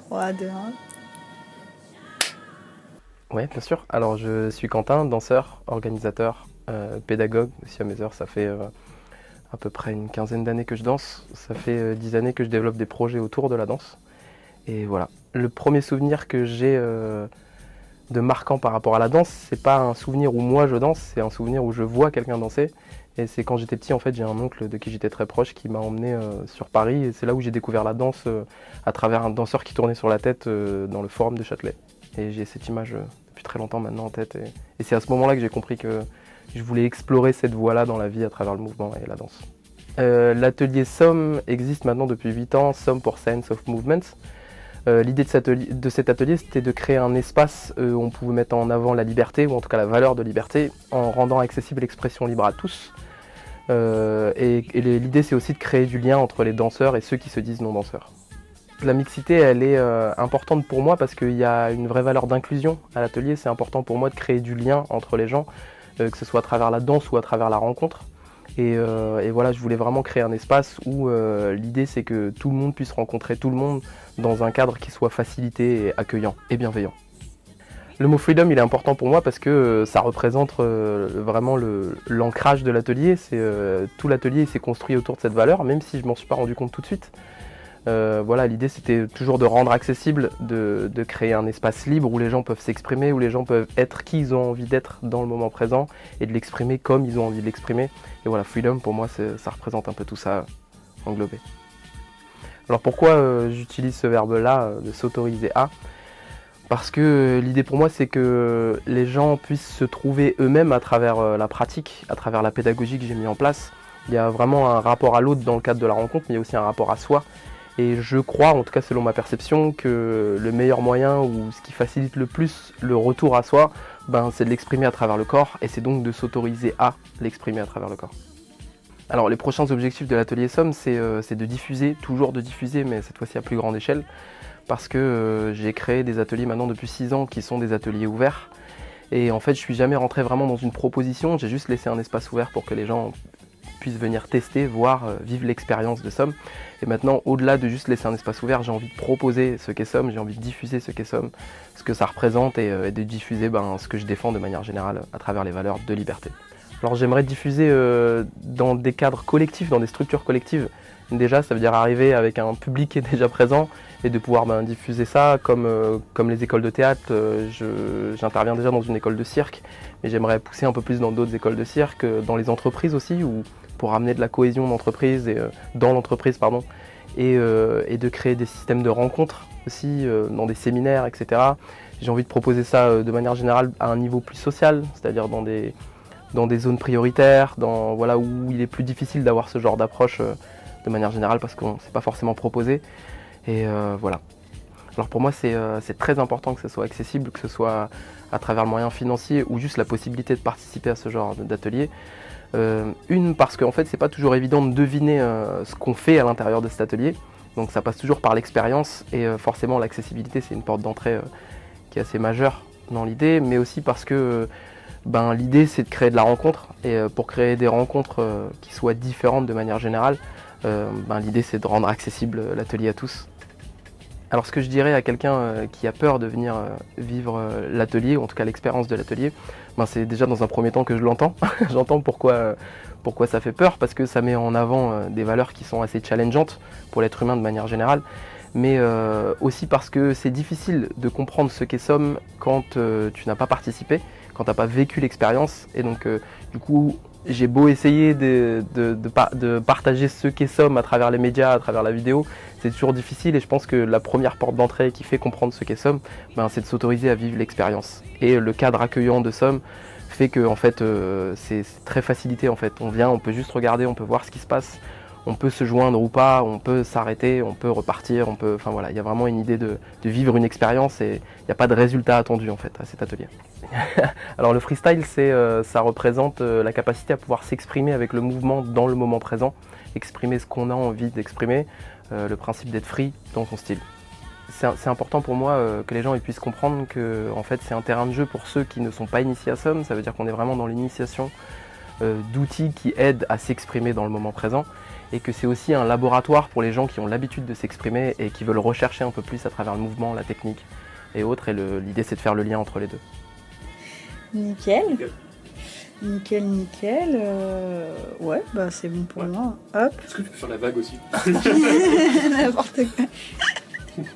3, 2, 1. Oui, bien sûr. Alors, je suis Quentin, danseur, organisateur, pédagogue aussi à mes heures. Ça fait à peu près une quinzaine d'années que je danse. Ça fait 10 années que je développe des projets autour de la danse. Et voilà. Le premier souvenir que j'ai de marquant par rapport à la danse, c'est pas un souvenir où moi je danse, c'est un souvenir où je vois quelqu'un danser. Et c'est quand j'étais petit, en fait, j'ai un oncle de qui j'étais très proche qui m'a emmené sur Paris. Et c'est là où j'ai découvert la danse à travers un danseur qui tournait sur la tête dans le Forum de Châtelet. Et j'ai cette image depuis très longtemps maintenant en tête. Et c'est à ce moment-là que j'ai compris que je voulais explorer cette voie-là dans la vie à travers le mouvement et la danse. L'atelier SOM existe maintenant depuis 8 ans, SOM pour Science of Movement. L'idée de cet atelier, c'était de créer un espace où on pouvait mettre en avant la liberté, ou en tout cas la valeur de liberté, en rendant accessible l'expression libre à tous. L'idée, c'est aussi de créer du lien entre les danseurs et ceux qui se disent non-danseurs. La mixité, elle est importante pour moi parce qu'il y a une vraie valeur d'inclusion à l'atelier. C'est important pour moi de créer du lien entre les gens, que ce soit à travers la danse ou à travers la rencontre. Et voilà, je voulais vraiment créer un espace où l'idée c'est que tout le monde puisse rencontrer tout le monde dans un cadre qui soit facilité, et accueillant et bienveillant. Le mot freedom, il est important pour moi parce que ça représente vraiment l'ancrage de l'atelier. Tout l'atelier s'est construit autour de cette valeur, même si je m'en suis pas rendu compte tout de suite. Voilà, l'idée c'était toujours de rendre accessible, de créer un espace libre où les gens peuvent s'exprimer, où les gens peuvent être qui ils ont envie d'être dans le moment présent et de l'exprimer comme ils ont envie de l'exprimer. Et voilà, freedom pour moi ça représente un peu tout ça englobé. Alors pourquoi j'utilise ce verbe-là, de s'autoriser à ? Parce que l'idée pour moi c'est que les gens puissent se trouver eux-mêmes à travers la pratique, à travers la pédagogie que j'ai mis en place. Il y a vraiment un rapport à l'autre dans le cadre de la rencontre, mais il y a aussi un rapport à soi. Et je crois, en tout cas selon ma perception, que le meilleur moyen ou ce qui facilite le plus le retour à soi, c'est de l'exprimer à travers le corps et c'est donc de s'autoriser à l'exprimer à travers le corps. Alors les prochains objectifs de l'atelier SOM, c'est de diffuser, toujours de diffuser, mais cette fois-ci à plus grande échelle, parce que j'ai créé des ateliers maintenant depuis 6 ans qui sont des ateliers ouverts. Et en fait, je suis jamais rentré vraiment dans une proposition, j'ai juste laissé un espace ouvert pour que les gens puissent venir tester, voir, vivre l'expérience de SOM. Et maintenant, au-delà de juste laisser un espace ouvert, j'ai envie de proposer ce qu'est SOM, j'ai envie de diffuser ce qu'est SOM, ce que ça représente et de diffuser ce que je défends de manière générale à travers les valeurs de liberté. Alors j'aimerais diffuser dans des cadres collectifs, dans des structures collectives. Déjà, ça veut dire arriver avec un public qui est déjà présent et de pouvoir diffuser ça comme les écoles de théâtre. J'interviens déjà dans une école de cirque, mais j'aimerais pousser un peu plus dans d'autres écoles de cirque, dans les entreprises aussi, pour amener de la cohésion d'entreprise et dans l'entreprise, pardon, et de créer des systèmes de rencontres aussi dans des séminaires, etc. J'ai envie de proposer ça de manière générale à un niveau plus social, c'est-à-dire dans des zones prioritaires, voilà, où il est plus difficile d'avoir ce genre d'approche de manière générale parce qu'on ne s'est pas forcément proposé. Et voilà. Alors pour moi, c'est très important que ce soit accessible, que ce soit à travers le moyen financier ou juste la possibilité de participer à ce genre d'atelier. Parce qu'en fait, c'est pas toujours évident de deviner ce qu'on fait à l'intérieur de cet atelier. Donc ça passe toujours par l'expérience et forcément l'accessibilité, c'est une porte d'entrée qui est assez majeure dans l'idée, mais aussi parce que l'idée c'est de créer de la rencontre et pour créer des rencontres qui soient différentes de manière générale, l'idée c'est de rendre accessible l'atelier à tous. Alors ce que je dirais à quelqu'un qui a peur de venir vivre l'atelier, ou en tout cas l'expérience de l'atelier, c'est déjà dans un premier temps que je l'entends. J'entends pourquoi ça fait peur, parce que ça met en avant des valeurs qui sont assez challengeantes pour l'être humain de manière générale, mais aussi parce que c'est difficile de comprendre ce qu'est SOM quand tu n'as pas participé, quand tu n'as pas vécu l'expérience, et donc du coup j'ai beau essayer de partager ce qu'est SOM à travers les médias, à travers la vidéo, c'est toujours difficile et je pense que la première porte d'entrée qui fait comprendre ce qu'est SOM, c'est de s'autoriser à vivre l'expérience. Et le cadre accueillant de SOM fait que en fait, c'est très facilité. En fait. On vient, on peut juste regarder, on peut voir ce qui se passe, on peut se joindre ou pas, on peut s'arrêter, on peut repartir, enfin voilà, il y a vraiment une idée de vivre une expérience et il n'y a pas de résultat attendu en fait à cet atelier. Alors le freestyle, ça représente la capacité à pouvoir s'exprimer avec le mouvement dans le moment présent, exprimer ce qu'on a envie d'exprimer, le principe d'être free dans son style. C'est important pour moi que les gens puissent comprendre que en fait, c'est un terrain de jeu pour ceux qui ne sont pas initiés à SOM, ça veut dire qu'on est vraiment dans l'initiation d'outils qui aident à s'exprimer dans le moment présent. et que c'est aussi un laboratoire pour les gens qui ont l'habitude de s'exprimer et qui veulent rechercher un peu plus à travers le mouvement, la technique et autres. Et l'idée, c'est de faire le lien entre les deux. Nickel. Nickel. Ouais, bah c'est bon pour moi. Hop. Est-ce que tu peux faire la vague aussi? N'importe quoi.